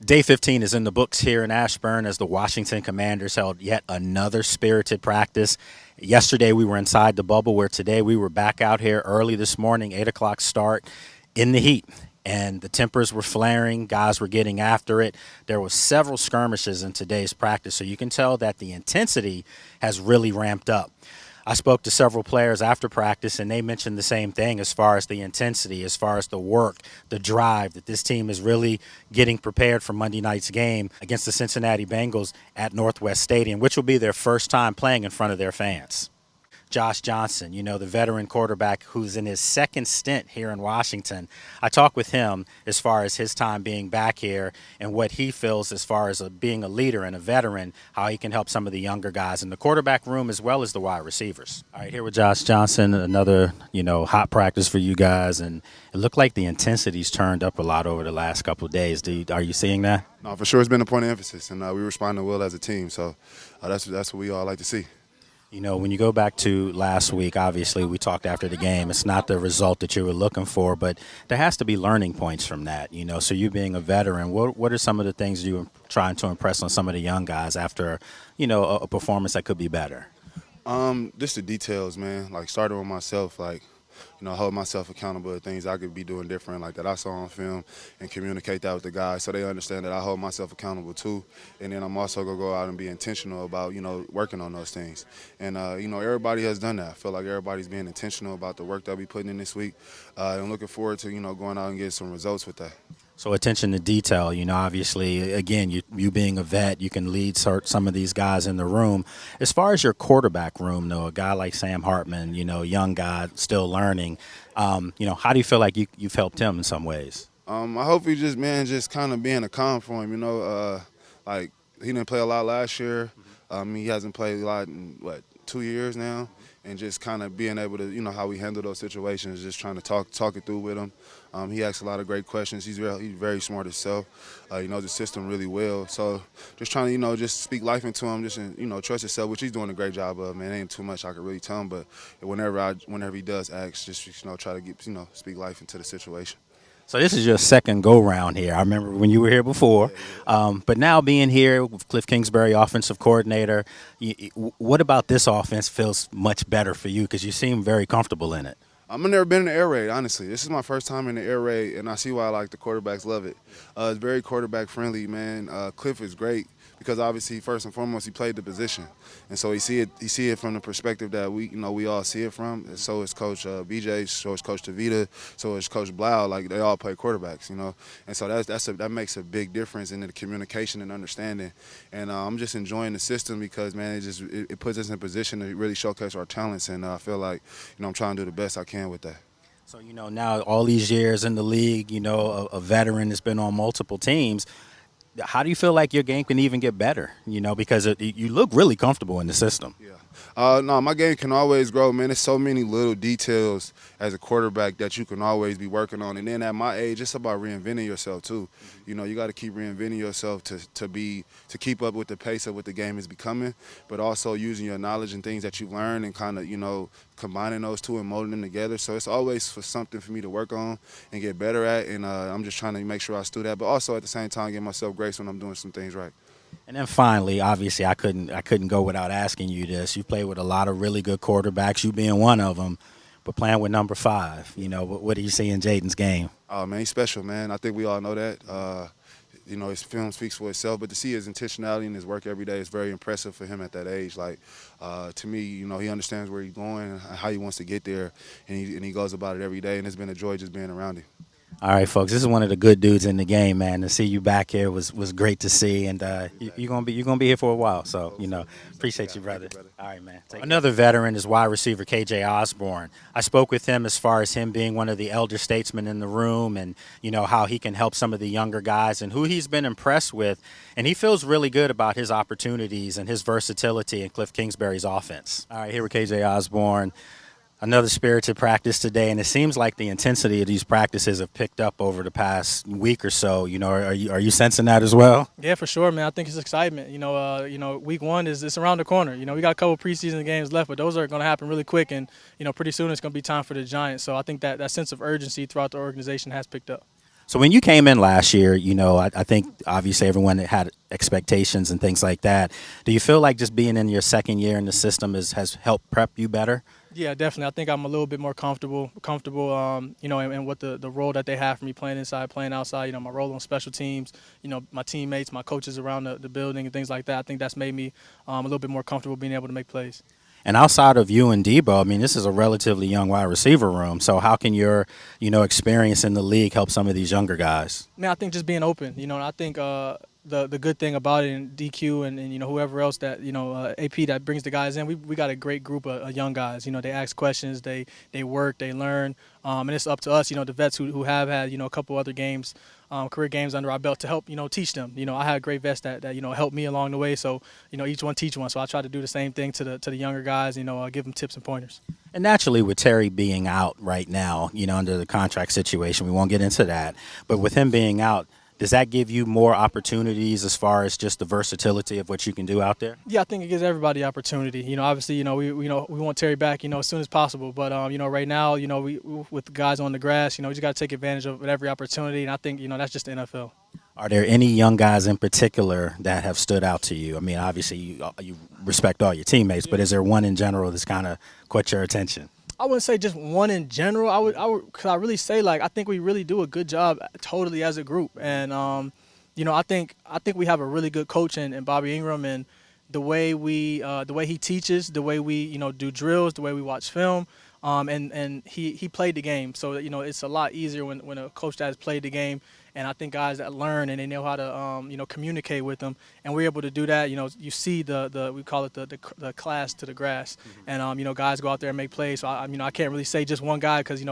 Day 15 is in the books here in Ashburn as the Washington Commanders held yet another spirited practice. Yesterday we were inside the bubble, where today we were back out here early this morning, 8 o'clock start, in the heat. And the tempers were flaring, guys were getting after it. There were several skirmishes in today's practice, so you can tell that the intensity has really ramped up. I spoke to several players after practice, and they mentioned the same thing as far as the intensity, as far as the work, the drive, that this team is really getting prepared for Monday night's game against the Cincinnati Bengals at Northwest Stadium, which will be their first time playing in front of their fans. Josh Johnson, the veteran quarterback who's in his second stint here in Washington. I talked with him as far as his time being back here and what he feels as far as being a leader and a veteran, how he can help some of the younger guys in the quarterback room as well as the wide receivers. All right, here with Josh Johnson, another, hot practice for you guys, and it looked like the intensity's turned up a lot over the last couple of days. Are you seeing that? No, for sure it's been a point of emphasis, and we responded well as a team, so that's what we all like to see. When you go back to last week, obviously we talked after the game. It's not the result that you were looking for, but there has to be learning points from that. So you being a veteran, what are some of the things you were trying to impress on some of the young guys after, a performance that could be better? Just the details, man. Like starting with myself, hold myself accountable to things I could be doing different, like that I saw on film, and communicate that with the guys so they understand that I hold myself accountable too. And then I'm also going to go out and be intentional about, working on those things. And, everybody has done that. I feel like everybody's being intentional about the work that we putting in this week. I'm looking forward to, going out and getting some results with that. So attention to detail, obviously, again, you being a vet, you can lead some of these guys in the room. As far as your quarterback room, though, a guy like Sam Hartman, young guy, still learning, how do you feel like you've helped him in some ways? I hope he just kind of being a calm for him, like he didn't play a lot last year. He hasn't played a lot in, 2 years now? And just kind of being able to, how we handle those situations, just trying to talk it through with him. He asks a lot of great questions. He's very smart himself. He knows the system really well. So just trying to, just speak life into him, just, trust himself, which he's doing a great job of, man. Ain't too much I could really tell him, but whenever he does ask, just, try to get, speak life into the situation. So this is your second go-round here. I remember when you were here before. But now being here with Cliff Kingsbury, offensive coordinator, what about this offense feels much better for you because you seem very comfortable in it? I've never been in the air raid, honestly. This is my first time in the air raid, and I see why the quarterbacks love it. It's very quarterback-friendly, man. Cliff is great because obviously, first and foremost, he played the position. And so he see it from the perspective that we all see it from. And so is Coach BJ, so is Coach Tavita, so is Coach Blau. Like, they all play quarterbacks, And so that makes a big difference in the communication and understanding. And I'm just enjoying the system because, man, it puts us in position to really showcase our talents. And I feel like, I'm trying to do the best I can with that. So, now all these years in the league, a veteran that's been on multiple teams, how do you feel like your game can even get better? Because you look really comfortable in the system. Yeah. No, my game can always grow, man. There's so many little details as a quarterback that you can always be working on. And then at my age, it's about reinventing yourself too. Mm-hmm. You got to keep reinventing yourself to keep up with the pace of what the game is becoming, but also using your knowledge and things that you've learned and kind of, combining those two and molding them together. So it's always something for me to work on and get better at. And I'm just trying to make sure I do that, but also at the same time, give myself grace when I'm doing some things right. And then finally, obviously, I couldn't go without asking you this. You played with a lot of really good quarterbacks, you being one of them, but playing with number 5. What do you see in Jaden's game? Oh, man, he's special, man. I think we all know that. His film speaks for itself, but to see his intentionality and his work every day is very impressive for him at that age. To me, he understands where he's going and how he wants to get there, and he goes about it every day, and it's been a joy just being around him. All right, folks, this is one of the good dudes in the game, man. To see you back here was great to see, and you're gonna be here for a while. So appreciate you, brother. All right, man. Another veteran is wide receiver KJ Osborn. I spoke with him as far as him being one of the elder statesmen in the room, and how he can help some of the younger guys, and who he's been impressed with, and he feels really good about his opportunities and his versatility in Cliff Kingsbury's offense. All right, here with KJ Osborn. Another spirited practice today, and it seems like the intensity of these practices have picked up over the past week or so. Are you sensing that as well? Yeah, for sure, man. I think it's excitement. Week 1 it's around the corner. We got a couple preseason games left, but those are going to happen really quick, and pretty soon it's going to be time for the Giants. So I think that sense of urgency throughout the organization has picked up. So when you came in last year, I think obviously everyone had expectations and things like that. Do you feel like just being in your second year in the system has helped prep you better? Yeah, definitely. I think I'm a little bit more comfortable, in what the role that they have for me playing inside, playing outside. My role on special teams, my teammates, my coaches around the building and things like that. I think that's made me a little bit more comfortable being able to make plays. And outside of you and Debo, I mean, this is a relatively young wide receiver room. So how can your, experience in the league help some of these younger guys? Man, I think just being open, and I think the good thing about it, and DQ and whoever else that AP that brings the guys in, we got a great group of young guys. They ask questions, they work, they learn, and it's up to us, the vets who have had a couple other games, career games under our belt to help teach them. I had great vets that helped me along the way, so each one teach one. So I try to do the same thing to the younger guys, give them tips and pointers. And naturally, with Terry being out right now, under the contract situation, we won't get into that. But with him being out, does that give you more opportunities as far as just the versatility of what you can do out there? Yeah, I think it gives everybody opportunity. Obviously, we want Terry back, as soon as possible. But right now, we with guys on the grass, we just got to take advantage of every opportunity. And I think that's just the NFL. Are there any young guys in particular that have stood out to you? I mean, obviously, you respect all your teammates, but is there one in general that's kind of caught your attention? I wouldn't say just one in general. Cause I really say I think we really do a good job totally as a group, and I think we have a really good coach in Bobby Ingram, and the way he teaches, the way we do drills, the way we watch film, and he played the game, so it's a lot easier when a coach that has played the game. And I think guys that learn and they know how to communicate with them, and we're able to do that. You see the we call it the class to the grass, and guys go out there and make plays. So I can't really say just one guy because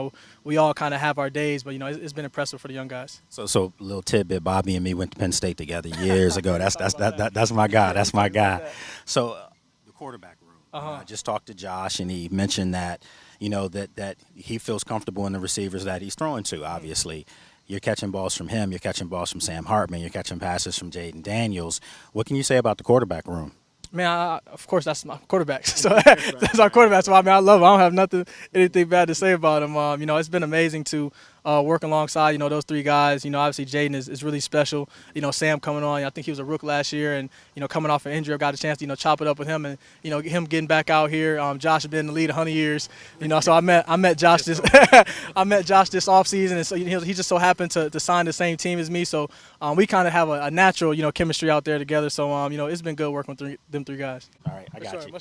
we all kind of have our days, but it's been impressive for the young guys. So little tidbit: Bobby and me went to Penn State together years ago. That's my guy. That's my guy. So the quarterback room. I just talked to Josh, and he mentioned that that he feels comfortable in the receivers that he's throwing to. Obviously. You're catching balls from him. You're catching balls from Sam Hartman. You're catching passes from Jaden Daniels. What can you say about the quarterback room? Man, of course, that's my quarterback. So that's our quarterback. So I love him. I don't have anything bad to say about him. It's been amazing to work alongside, those three guys. Obviously Jaden is really special. Sam coming on. I think he was a rook last year, and coming off an injury, I got a chance to chop it up with him, and him getting back out here. Josh has been in the league 100 years. So I met Josh this I met Josh this offseason, and so he just so happened to sign the same team as me. So we kind of have a natural chemistry out there together. So it's been good working with them three guys. All right, I got you.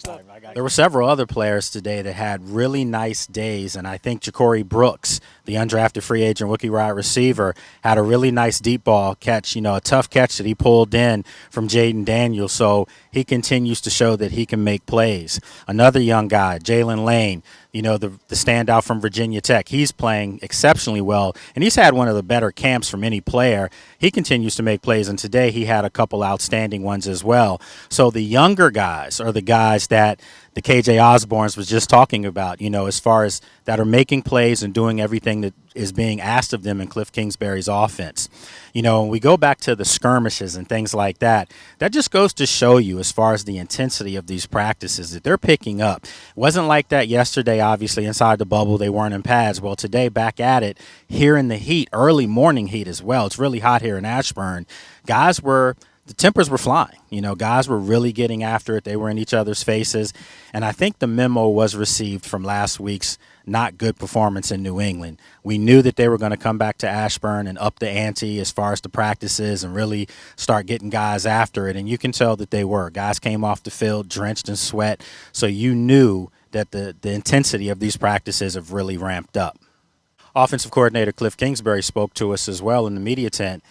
There were several other players today that had really nice days, and I think Ja'Cory Brooks, the undrafted free agent rookie wide receiver, had a really nice deep ball catch, a tough catch that he pulled in from Jaden Daniels. So he continues to show that he can make plays. Another young guy, Jalen Lane, the standout from Virginia Tech. He's playing exceptionally well, and he's had one of the better camps from any player. He continues to make plays, and today he had a couple outstanding ones as well. So the younger guys are the guys that the KJ Osborns was just talking about, as far as that are making plays and doing everything that is being asked of them in Cliff Kingsbury's offense. When we go back to the skirmishes and things like that, that just goes to show you as far as the intensity of these practices that they're picking up. It wasn't like that yesterday, obviously, inside the bubble. They weren't in pads. Well, today, back at it, here in the heat, early morning heat as well. It's really hot here in Ashburn. The tempers were flying. Guys were really getting after it. They were in each other's faces. And I think the memo was received from last week's not good performance in New England. We knew that they were going to come back to Ashburn and up the ante as far as the practices and really start getting guys after it. And you can tell that they were. Guys came off the field drenched in sweat. So you knew that the intensity of these practices have really ramped up. Offensive coordinator Cliff Kingsbury spoke to us as well in the media tent.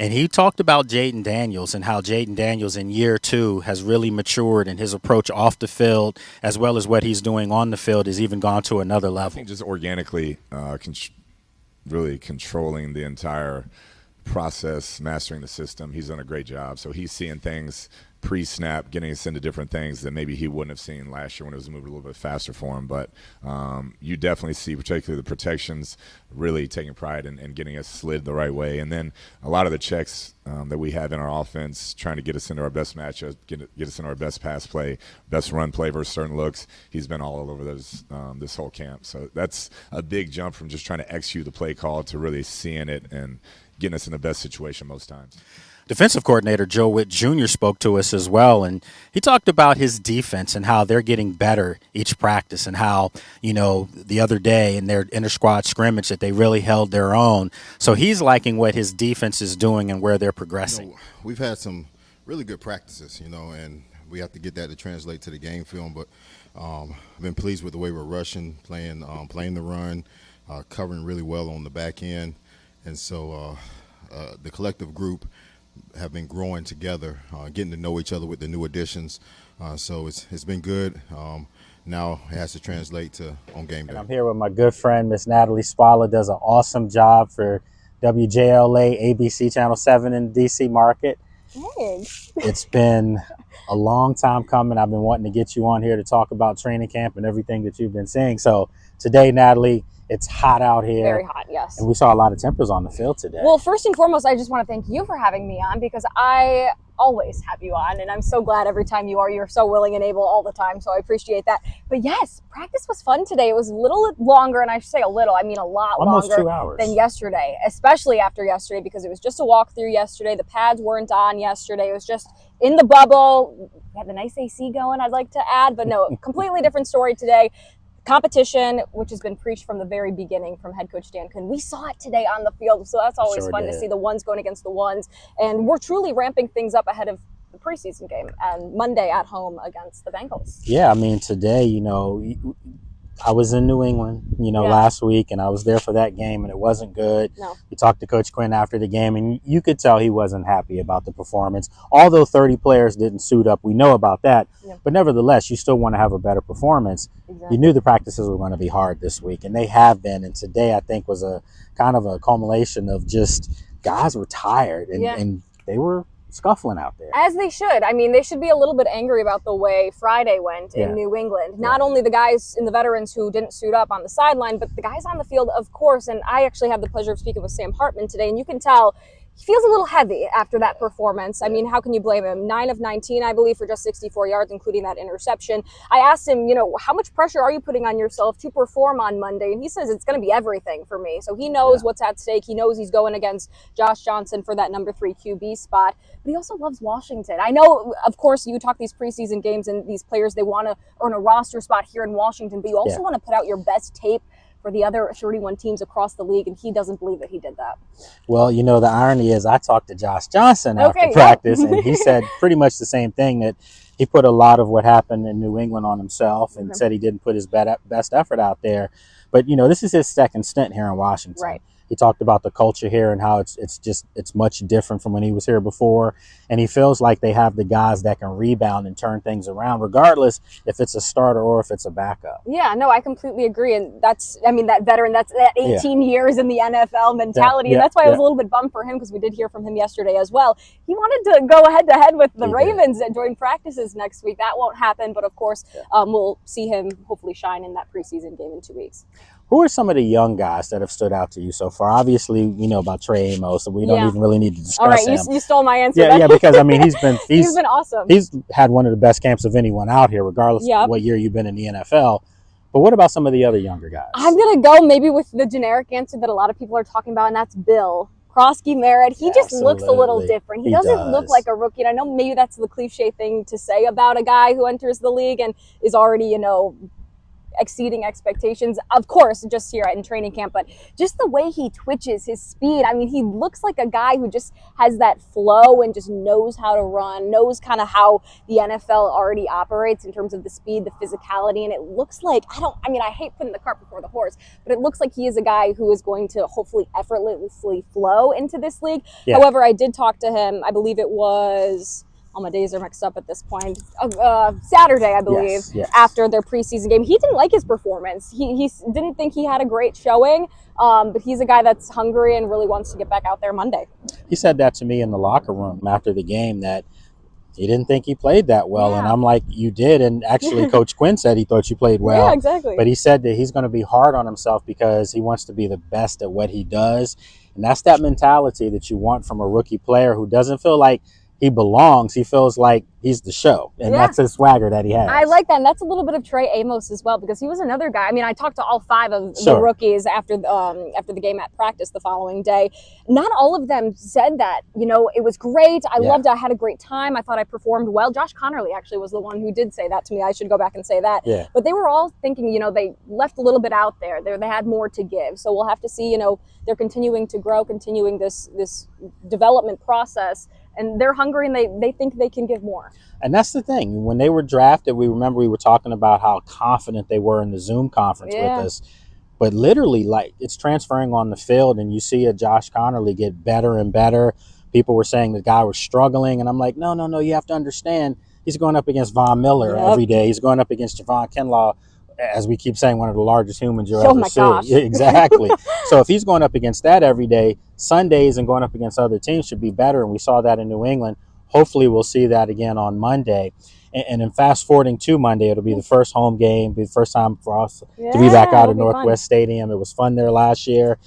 And he talked about Jaden Daniels and how Jaden Daniels in year 2 has really matured, and his approach off the field as well as what he's doing on the field has even gone to another level. I think just organically really controlling the entire process, mastering the system. He's done a great job. So he's seeing things pre-snap, getting us into different things that maybe he wouldn't have seen last year when it was moving a little bit faster for him. But you definitely see, particularly the protections, really taking pride in getting us slid the right way. And then a lot of the checks that we have in our offense, trying to get us into our best matchup, get us into our best pass play, best run play versus certain looks. He's been all over those this whole camp. So that's a big jump from just trying to execute the play call to really seeing it and getting us in the best situation most times. Defensive coordinator Joe Witt Jr. spoke to us as well, and he talked about his defense and how they're getting better each practice, and how, the other day in their inter-squad scrimmage that they really held their own. So he's liking what his defense is doing and where they're progressing. We've had some really good practices, and we have to get that to translate to the game film, but I've been pleased with the way we're rushing, playing the run, covering really well on the back end, and so the collective group have been growing together, getting to know each other with the new additions. So it's been good. Now it has to translate to on game day. And I'm here with my good friend, Miss Natalie Spala, does an awesome job for WJLA ABC Channel 7 in the DC market. Thanks. It's been a long time coming. I've been wanting to get you on here to talk about training camp and everything that you've been seeing. So today, Natalie, it's hot out here. Very hot, yes. And we saw a lot of tempers on the field today. Well, first and foremost, I just want to thank you for having me on, because I always have you on, and I'm so glad every time you're so willing and able all the time, so I appreciate that. But yes, practice was fun today. It was a little longer, and I should say a little, I mean a lot almost longer 2 hours than yesterday, especially after yesterday, because it was just a walkthrough yesterday. The pads weren't on yesterday. It was just in the bubble. We had the nice AC going, I'd like to add, but no, completely different story today. Competition, which has been preached from the very beginning from head coach Dan Kuhn. We saw it today on the field, so that's always fun to see the ones going against the ones. And we're truly ramping things up ahead of the preseason game and Monday at home against the Bengals. Yeah, I mean, today, I was in New England, last week, and I was there for that game, and it wasn't good. No. We talked to Coach Quinn after the game, and you could tell he wasn't happy about the performance. Although 30 players didn't suit up, we know about that. Yeah. But nevertheless, you still want to have a better performance. Exactly. You knew the practices were going to be hard this week, and they have been. And today, I think, was a kind of a culmination of just guys were tired, and they were scuffling out there. As they should. I mean, they should be a little bit angry about the way Friday went in New England. Not only the guys and the veterans who didn't suit up on the sideline, but the guys on the field, of course. And I actually had the pleasure of speaking with Sam Hartman today, and you can tell he feels a little heavy after that performance. I mean, how can you blame him? 9 of 19, I believe, for just 64 yards, including that interception. I asked him, how much pressure are you putting on yourself to perform on Monday? And he says it's going to be everything for me. So he knows what's at stake. He knows he's going against Josh Johnson for that number 3 QB spot. But he also loves Washington. I know, of course, you talk these preseason games and these players, they want to earn a roster spot here in Washington, but you also want to put out your best tape for the other 31 teams across the league, and he doesn't believe that he did that. Well, the irony is I talked to Josh Johnson after practice, and he said pretty much the same thing, that he put a lot of what happened in New England on himself and said he didn't put his best effort out there. But, this is his second stint here in Washington. Right. He talked about the culture here and how it's much different from when he was here before. And he feels like they have the guys that can rebound and turn things around, regardless if it's a starter or if it's a backup. Yeah, no, I completely agree. And that veteran, that's that 18 years in the NFL mentality. And that's why I was a little bit bummed for him, because we did hear from him yesterday as well. He wanted to go head to head with the Ravens and join practices next week. That won't happen. But of course, we'll see him hopefully shine in that preseason game in 2 weeks. Who are some of the young guys that have stood out to you so far? Obviously, we know about Trey Amos, so we don't even really need to discuss All right, him. you stole my answer. Yeah, because I mean, he's been awesome. He's had one of the best camps of anyone out here, regardless of what year you've been in the NFL. But what about some of the other younger guys? I'm gonna go maybe with the generic answer that a lot of people are talking about, and that's Bill Krosky Merritt. He just looks a little different. He doesn't look like a rookie. And I know maybe that's the cliche thing to say about a guy who enters the league and is already, exceeding expectations, of course, just here in training camp, but just the way he twitches, his speed. I mean, he looks like a guy who just has that flow and just knows how to run, knows kind of how the NFL already operates in terms of the speed, the physicality, and it looks like, I hate putting the cart before the horse, but it looks like he is a guy who is going to hopefully effortlessly flow into this league. However, I did talk to him, I believe it was, all my days are mixed up at this point. Saturday, I believe, after their preseason game. He didn't like his performance. He didn't think he had a great showing, but he's a guy that's hungry and really wants to get back out there Monday. He said that to me in the locker room after the game, that he didn't think he played that well. And I'm like, you did. And actually, Coach Quinn said he thought you played well. Yeah, exactly. But he said that he's going to be hard on himself because he wants to be the best at what he does. And that's that mentality that you want from a rookie player who doesn't feel like he belongs. He feels like he's the show, and that's his swagger that he has. I like that, and that's a little bit of Trey Amos as well, because he was another guy. I mean, I talked to all 5 of the rookies after the game at practice the following day. Not all of them said that, it was great. I loved it. I had a great time. I thought I performed well. Josh Connerly actually was the one who did say that to me. I should go back and say that. Yeah. But they were all thinking, they left a little bit out there. They had more to give. So we'll have to see, they're continuing to grow, continuing this development process. And they're hungry, and they think they can give more. And that's the thing. When they were drafted, we were talking about how confident they were in the Zoom conference with us. But literally, like, it's transferring on the field, and you see a Josh Connerly get better and better. People were saying the guy was struggling, and I'm like, no, you have to understand. He's going up against Von Miller every day. He's going up against Javon Kinlaw, as we keep saying, one of the largest humans you'll ever see. Gosh. Exactly. So if he's going up against that every day, Sundays and going up against other teams should be better, and we saw that in New England. Hopefully we'll see that again on Monday. And in fast forwarding to Monday, it'll be the first home game, be the first time for us to be back out at Northwest Stadium. It was fun there last year.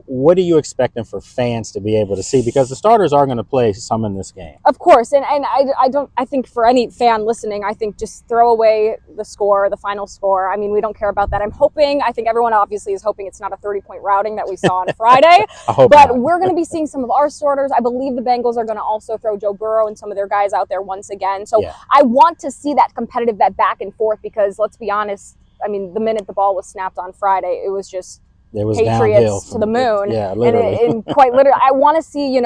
What are you expecting for fans to be able to see? Because the starters are going to play some in this game. Of course. And I think for any fan listening, I think just throw away the final score. I mean, we don't care about that. I think everyone obviously is hoping it's not a 30-point routing that we saw on Friday. We're going to be seeing some of our starters. I believe the Bengals are going to also throw Joe Burrow and some of their guys out there once again. So I want to see that competitive, that back and forth, because let's be honest, I mean, the minute the ball was snapped on Friday, it was just Patriots to the moon. Yeah, literally. And quite literally, I want to see,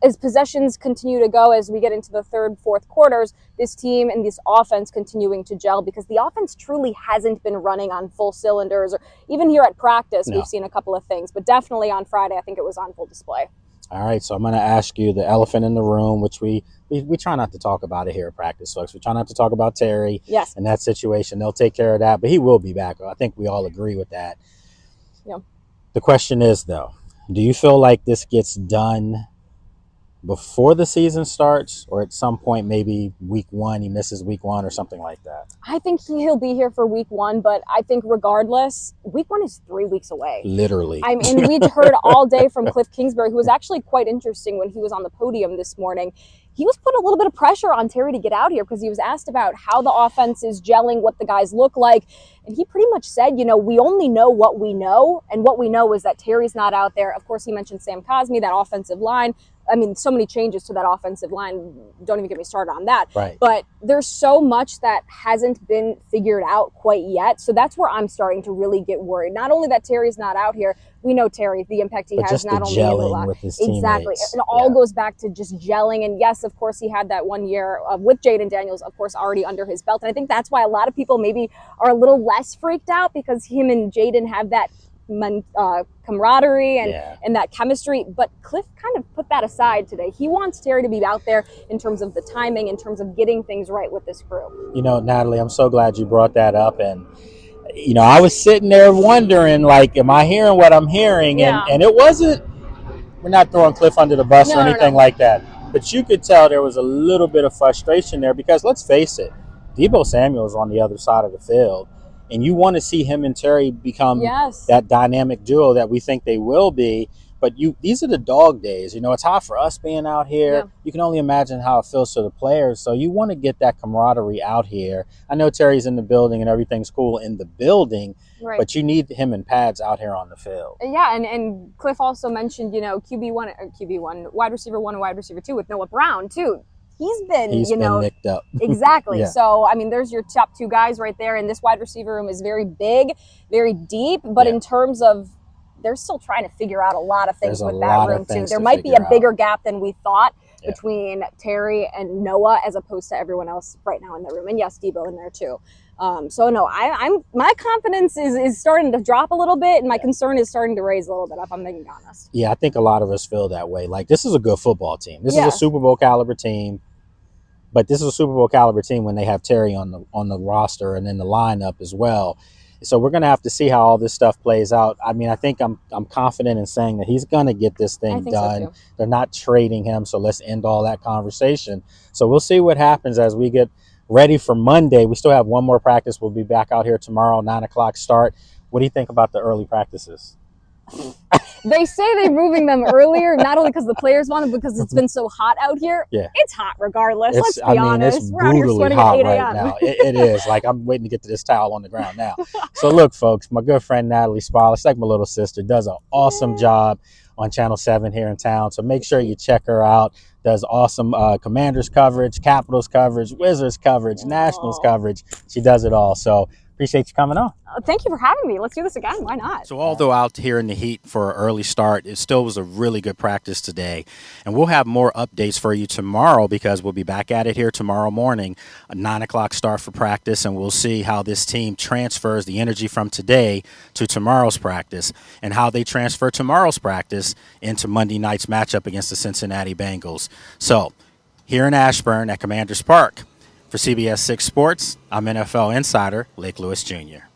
as possessions continue to go, as we get into the third, fourth quarters, this team and this offense continuing to gel, because the offense truly hasn't been running on full cylinders. Or even here at practice, we've seen a couple of things. But definitely on Friday, I think it was on full display. All right, so I'm going to ask you the elephant in the room, which we try not to talk about it here at practice, folks. We try not to talk about Terry and that situation. They'll take care of that, but he will be back. I think we all agree with that. Yeah. The question is, though, do you feel like this gets done before the season starts, or at some point, maybe week 1, he misses week 1 or something like that? I think he'll be here for week 1, but I think regardless, week 1 is 3 weeks away. Literally. I mean, we heard all day from Cliff Kingsbury, who was actually quite interesting when he was on the podium this morning. He was putting a little bit of pressure on Terry to get out here, because he was asked about how the offense is gelling, what the guys look like. And he pretty much said, we only know what we know. And what we know is that Terry's not out there. Of course, he mentioned Sam Cosmi, that offensive line. I mean, so many changes to that offensive line. Don't even get me started on that. Right. But there's so much that hasn't been figured out quite yet. So that's where I'm starting to really get worried. Not only that Terry's not out here, we know Terry, the impact he has not only in the line. With his exactly. Teammates. It all goes back to just gelling. And yes, of course, he had that 1 year with Jaden Daniels, of course, already under his belt. And I think that's why a lot of people maybe are a little less freaked out, because him and Jaden have that camaraderie and that chemistry. But Cliff kind of put that aside today. He wants Terry to be out there in terms of the timing, in terms of getting things right with this crew. Natalie, I'm so glad you brought that up. And I was sitting there wondering, like, am I hearing what I'm hearing? And it wasn't, we're not throwing Cliff under the bus or anything like that. But you could tell there was a little bit of frustration there, because let's face it, Deebo Samuel's on the other side of the field. And you want to see him and Terry become that dynamic duo that we think they will be. But these are the dog days. It's hot for us being out here. Yeah. You can only imagine how it feels to the players. So you want to get that camaraderie out here. I know Terry's in the building and everything's cool in the building, but you need him and pads out here on the field. Yeah, and Cliff also mentioned, QB1, wide receiver 1 and wide receiver 2 with Noah Brown, too. He's been nicked up. Exactly. So, I mean, there's your top 2 guys right there. And this wide receiver room is very big, very deep. But in terms of, they're still trying to figure out a lot of things with that room, too. There might be a bigger gap than we thought between Terry and Noah, as opposed to everyone else right now in the room. And yes, Deebo in there, too. My confidence is starting to drop a little bit, and my concern is starting to raise a little bit, if I'm being honest. Yeah, I think a lot of us feel that way. Like, this is a good football team. This is a Super Bowl caliber team. But this is a Super Bowl caliber team when they have Terry on the roster and in the lineup as well. So we're going to have to see how all this stuff plays out. I mean, I think I'm confident in saying that he's going to get this thing done. So they're not trading him, so let's end all that conversation. So we'll see what happens as we get ready for Monday. We still have one more practice. We'll be back out here tomorrow, 9 o'clock start. What do you think about the early practices? They say they're moving them earlier, not only because the players want it, because it's been so hot out here. Yeah. It's hot regardless. Let's be honest. It's We're out here brutally sweating hot at 8 right a.m. now. It is. Like, I'm waiting to get to this towel on the ground now. So, look, folks, my good friend Natalie Spala, it's like my little sister, does an awesome job on Channel 7 here in town. So make sure you check her out. Does awesome Commanders coverage, Capitals coverage, Wizards coverage, Nationals coverage. She does it all. So appreciate you coming on. Thank you for having me. Let's do this again. Why not? So although out here in the heat for an early start, it still was a really good practice today. And we'll have more updates for you tomorrow because we'll be back at it here tomorrow morning, a 9 o'clock start for practice, and we'll see how this team transfers the energy from today to tomorrow's practice and how they transfer tomorrow's practice into Monday night's matchup against the Cincinnati Bengals. So here in Ashburn at Commanders Park, for CBS 6 Sports, I'm NFL insider Lake Lewis Jr.